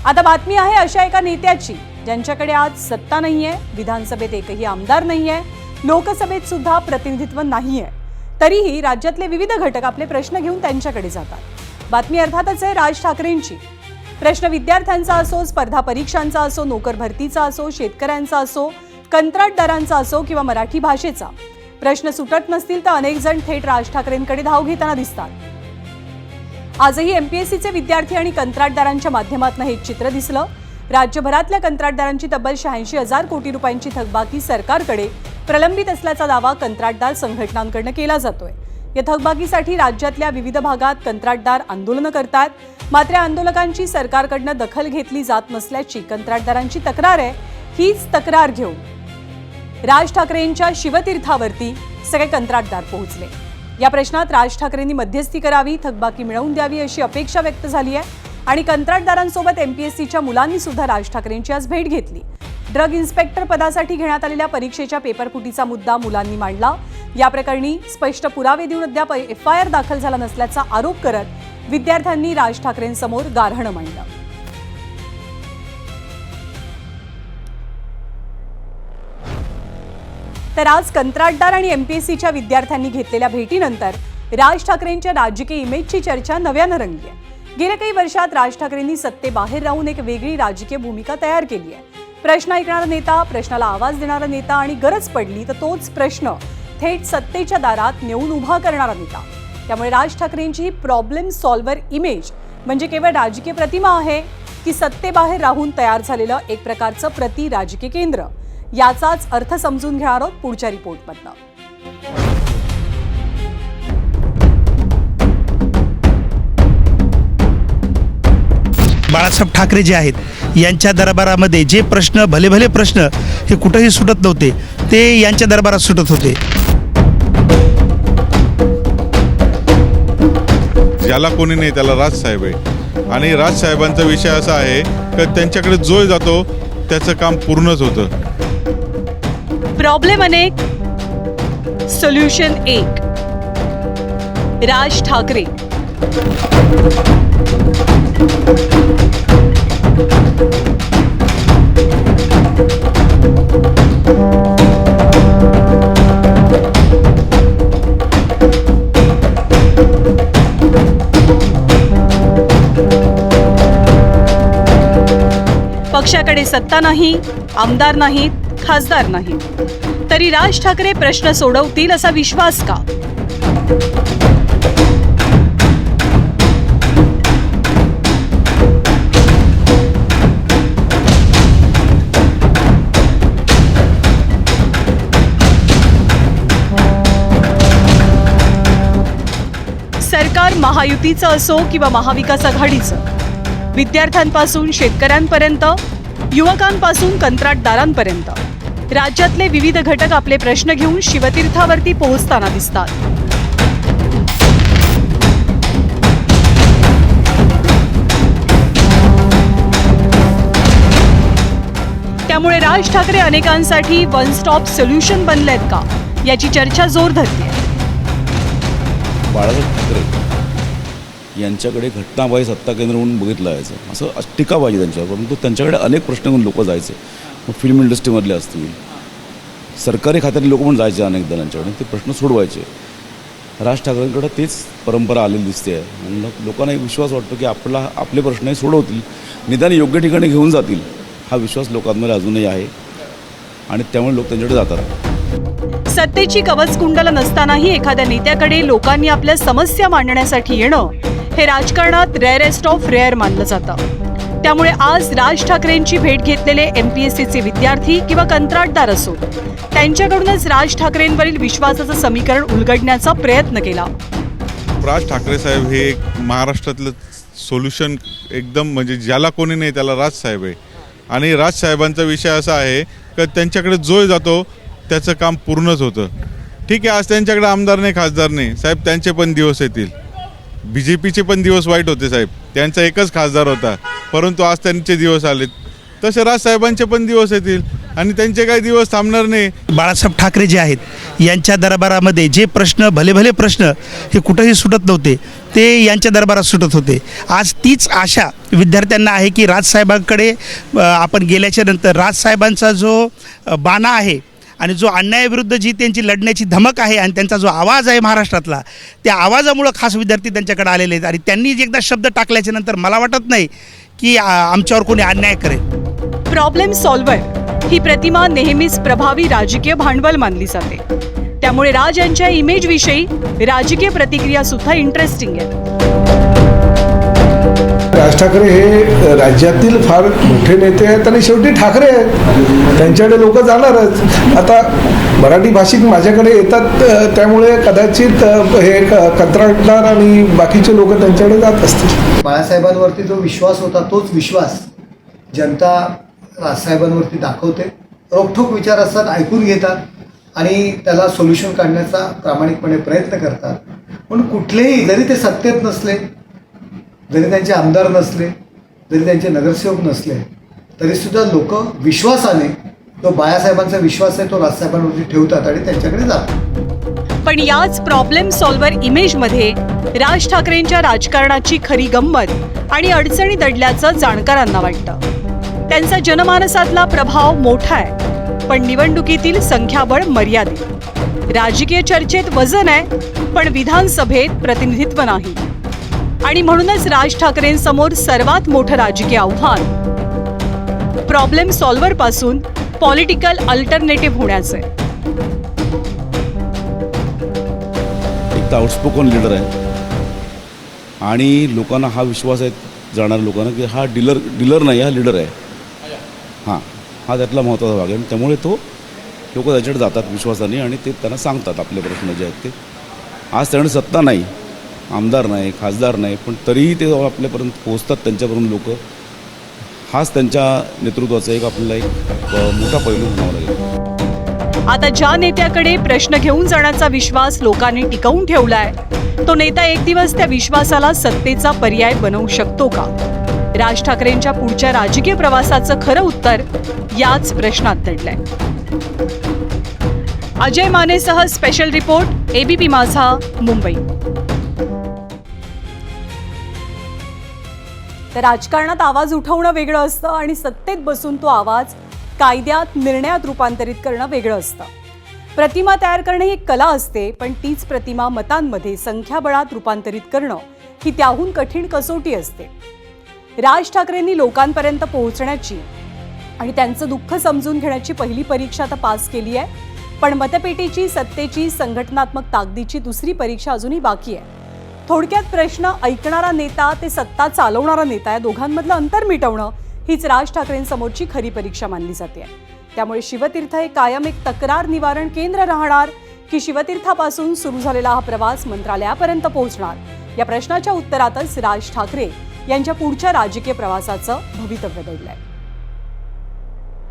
आता बातमी आहे अशा एका नेत्याची ज्यांच्याकडे आज सत्ता नाहीये, विधानसभेत एकही आमदार नाहीये, लोकसभेत सुद्धा प्रतिनिधित्व नाहीये, तरीही राज्यातले विविध घटक आपले प्रश्न घेऊन त्यांच्याकडे जातात। बातमी अर्थातच आहे राज ठाकरेंची। प्रश्न विद्यार्थ्यांचा असो, स्पर्धा परीक्षांचा असो, नोकर भरतीचा असो, शेतकऱ्यांचा असो, कंत्राटदारांचा असो किंवा मराठी भाषेचा। प्रश्न सुटत नसतील तर अनेक जण थेट राज ठाकरेंकडे धाव घेताना दिसतात। आजही एमपीएससीचे विद्यार्थी आणि कंत्राटदारांच्या माध्यमातून हे चित्र दिसलं। राज्यभरातल्या कंत्राटदारांची तब्बल 86,000 कोटी रुपयांची थकबाकी सरकारकडे प्रलंबित असल्याचा दावा कंत्राटदार संघटनांकडून केला जातोय। या थकबाकीसाठी राज्यातल्या विविध भागात कंत्राटदार आंदोलन करतात, मात्र आंदोलकांची सरकारकडून दखल घेतली जात नसल्याची कंत्राटदारांची तक्रार आहे। हीच तक्रार घेऊन राज ठाकरेंच्या शिवतीर्थावरती सगळे कंत्राटदार पोहोचले। या प्रश्नात राज ठाकरेंनी मध्यस्थी करावी, थकबाकी मिळवून द्यावी अशी अपेक्षा व्यक्त झाली आहे आणि कंत्राटदारांसोबत एमपीएससीच्या मुलांनी सुद्धा राज ठाकरेंची आज भेट घेतली। ड्रग इन्स्पेक्टर पदासाठी घेण्यात आलेल्या परीक्षेच्या पेपरफुटीचा मुद्दा मुलांनी मांडला। या प्रकरणी स्पष्ट पुरावे देऊन अद्याप एफआयआर दाखल झाला नसल्याचा आरोप करत विद्यार्थ्यांनी राज ठाकरेंसमोर गाऱ्हाणं मांडलं। तर आज कंत्राटदार आणि एमपीएससीच्या विद्यार्थ्यांनी घेतलेल्या भेटीनंतर राज ठाकरेंच्या राजकीय इमेजची चर्चा नव्यानं रंगली आहे। गेल्या काही वर्षात राज ठाकरेंनी सत्तेबाहेर राहून एक वेगळी राजकीय भूमिका तयार केली आहे। प्रश्न ऐकणारा नेता, प्रश्नाला आवाज देणारा नेता आणि गरज पडली तर तोच प्रश्न थेट सत्तेच्या दारात नेऊन उभा करणारा नेता। त्यामुळे राज ठाकरेंची ही प्रॉब्लेम सॉल्व्हर इमेज म्हणजे केवळ राजकीय प्रतिमा आहे की सत्तेबाहेर राहून तयार झालेलं एक प्रकारचं प्रति राजकीय केंद्र, याचाच अर्थ समजून घेणार आहोत पुढच्या रिपोर्टमधनं। बाळासाहेब ठाकरे जे आहेत यांच्या दरबारामध्ये जे प्रश्न भले भले प्रश्न हे कुठेही सुटत नव्हते, ते यांच्या दरबारात सुटत होते। ज्याला कोणी नाही त्याला राजसाहेब आहे आणि राजसाहेबांचा विषय असा आहे की त्यांच्याकडे जो जातो त्याचं काम पूर्णच होतं। प्रॉब्लेम अनेक, सोल्युशन एक। राज ठाकरे। पक्षाकडे सत्ता नाही, आमदार नाहीत, खासदार नाहीत, तरी राज ठाकरे प्रश्न सोडवतील असा विश्वास का? सरकार महायुतीचं असो किंवा महाविकास आघाडीचं, विद्यार्थ्यांपासून शेतकऱ्यांपर्यंत, युवकांपासून कंत्राटदारांपर्यंत राज्यातले विविध घटक आपले प्रश्न घेऊन शिवतीर्थावरती पोहोचताना दिसतात। त्यामुळे राज ठाकरे अनेकांसाठी वन स्टॉप सोल्युशन बनलेत का, याची चर्चा जोर धरते। बाळासाहेब ठाकरे यांच्याकडे घटनाबाह्य सत्ता केंद्र म्हणून बघितलं जायचं, असं टीका पाहिजे त्यांच्यावर, परंतु त्यांच्याकडे अनेक प्रश्न घेऊन लोक जायचे। मग फिल्म इंडस्ट्रीमधले असतील, सरकारी खात्यातले लोक पण जायचे अनेकदा त्यांच्याकडे, ते प्रश्न सोडवायचे। राज ठाकरेंकडे तेच परंपरा आलेली दिसते आहे आणि लोकांना एक विश्वास वाटतो की आपले प्रश्नही सोडवतील, निदान योग्य ठिकाणी घेऊन जातील, हा विश्वास लोकांमध्ये अजूनही आहे आणि त्यामुळे लोक त्यांच्याकडे जातात। सत्तेची कवचकुंडलं नसतानाही एखाद्या नेत्याकडे लोकांनी आपल्या समस्या मांडण्यासाठी येणं हे राजकारणात रेअरेस्ट ऑफ रेअर मानलं जातं। त्यामुळे आज राज ठाकरेंची भेट घेतलेले एमपीएससीचे विद्यार्थी किंवा कंत्राटदार असो, त्यांच्याकडूनच राज ठाकरेंवरील विश्वासाचं समीकरण उलगडण्याचा प्रयत्न केला। राज ठाकरे साहेब हे महाराष्ट्रातलं सोल्युशन एकदम, म्हणजे ज्याला कोणी नाही त्याला राजसाहेब आहे आणि राजसाहेबांचा विषय असा आहे की त्यांच्याकडे जो जातो त्याचं काम पूर्णच होतं। ठीक आहे, आज त्यांच्याकडे आमदार नाही, खासदार नाही, साहेब त्यांचे पण दिवस येतील। बीजेपीचे पण दिवस वाईट होते साहेब, त्यांचा एकच खासदार होता, परंतु आज त्यांचे दिवस आलेत। तसे राजसाहेबांचे पण दिवस येतील, आणि त्यांचे काही दिवस थांबणार नाही. बाळासाहेब ठाकरे जे आहेत यांच्या दरबारामध्ये जे प्रश्न भले प्रश्न हे कुठंही सुटत नव्हते ते यांच्या दरबारात सुटत होते. आज तीच आशा विद्यार्थ्यांना आहे की राजसाहेबांकडे आपण गेल्याच्या नंतर राजसाहेबांचा जो बाणा आहे आणि जो अन्यायाविरुद्ध जी त्यांची लढण्याची धमक आहे आणि त्यांचा जो आवाज आहे महाराष्ट्रातला, त्या आवाजामुळं खास विद्यार्थी त्यांच्याकडे आलेले आहेत. आणि त्यांनी एकदा शब्द टाकल्याच्या नंतर मला वाटत नाही की आमच्यावर कोणी अन्याय करेल. प्रॉब्लेम सॉल्व्हर ही प्रतिमा नेहमीच प्रभावी राजकीय भांडवल मानली जाते. त्यामुळे राज यांच्या इमेजविषयी राजकीय प्रतिक्रिया सुद्धा इंटरेस्टिंग आहेत. राज ठाकरे हे राज्यातील फार मोठे नेते आहेत आणि शेवटी ठाकरे आहेत, त्यांच्याकडे लोक जाणारच. आता मराठी भाषिक माझ्याकडे येतात त्यामुळे कदाचित हे कंत्राटदार आणि बाकीचे लोक त्यांच्याकडे जात असतील. बाळासाहेबांवरती जो विश्वास होता तोच विश्वास जनता राजसाहेबांवरती दाखवते. रोखठोक विचार असतात, ऐकून घेतात आणि त्याला सोल्युशन काढण्याचा प्रामाणिकपणे प्रयत्न करतात. पण कुठलेही, जरी ते सत्तेत नसले, जरी त्यांचे आमदार नसले, जरी त्यांचे नगरसेवक नसले, तरीसुद्धा लोक विश्वासाने, तो बाळासाहेबांचा विश्वास आहे तो राजसाहेबांवरती ठेवतात आणि त्यांच्याकडे जातात. पण याच प्रॉब्लेम सॉल्व्हर इमेजमध्ये राज ठाकरेंच्या राजकारणाची खरी गंमत आणि अडचणी दडल्याचं जाणकारांना वाटतं. त्यांचा जनमानसातला प्रभाव मोठा आहे, पण निवडणुकीतील संख्याबळ मर्यादित. राजकीय चर्चेत वजन आहे, पण विधानसभेत प्रतिनिधित्व नाही. आणि म्हणूनच राज ठाकरेंसमोर सर्वात मोठं राजकीय आव्हान प्रॉब्लेम सॉल्व्हर पासून पॉलिटिकल अल्टरनेटिव्ह होण्याचं आहे. एक तर आउटस्पोकन लीडर आहे आणि लोकांना हा विश्वास आहे, जाणाऱ्या लोकांना, की हा डीलर नाही, हा लीडर आहे. हा त्यातला महत्त्वाचा भाग आहे. त्यामुळे लोक त्याच्याकडे जातात विश्वासाने आणि ते त्यांना सांगतात आपले प्रश्न जे आहेत ते. आज त्याकडे सत्ता नाही, आमदार नाही, खासदार नाही, पण तरीही ते आपल्यापर्यंत पोहोचतात, त्यांच्यापर्यंत लोक. हाच त्यांच्या नेतृत्वाचा एक आपल्याला एक मोठा पैलू म्हणावा लागेल. आता ज्या नेत्याकडे प्रश्न घेऊन जाण्याचा विश्वास लोकांनी टिकवून ठेवलाय, तो नेता एक दिवस त्या विश्वासाला सत्तेचा पर्याय बनवू शकतो का? राज ठाकरेंच्या पुढच्या राजकीय प्रवासाचं खरं उत्तर याच प्रश्नात दडलंय. अजय मानेसह स्पेशल रिपोर्ट, ABP माझा, मुंबई. तर राजकारणात आवाज उठवणं वेगळं असतं आणि सत्तेत बसून तो आवाज कायद्यात, निर्णयात रूपांतरित करणं वेगळं असतं. प्रतिमा तयार करणं ही एक कला असते, पण तीच प्रतिमा मतांमध्ये, संख्याबळात रूपांतरित करणं ही त्याहून कठीण कसोटी असते. राज ठाकरेंनी लोकांपर्यंत पोहोचण्याची आणि त्यांचं दुःख समजून घेण्याची पहिली परीक्षा आता पास केली आहे. पण मतपेटीची, सत्तेची, संघटनात्मक ताकदीची दुसरी परीक्षा अजूनही बाकी आहे. थोडक्यात प्रश्न ऐकणारा नेता ते सत्ता चालवणारा नेता या दोघांमधलं अंतर मिटवणं हीच राज ठाकरेंसमोरची खरी परीक्षा मानली जाते. त्यामुळे शिवतीर्थ हे कायम एक तक्रार निवारण केंद्र राहणार की शिवतीर्थापासून सुरू झालेला हा प्रवास मंत्रालयापर्यंत पोहोचणार, या प्रश्नाच्या उत्तरातच राज ठाकरे यांच्या पुढच्या राजकीय प्रवासाचं भवितव्य दडलंय.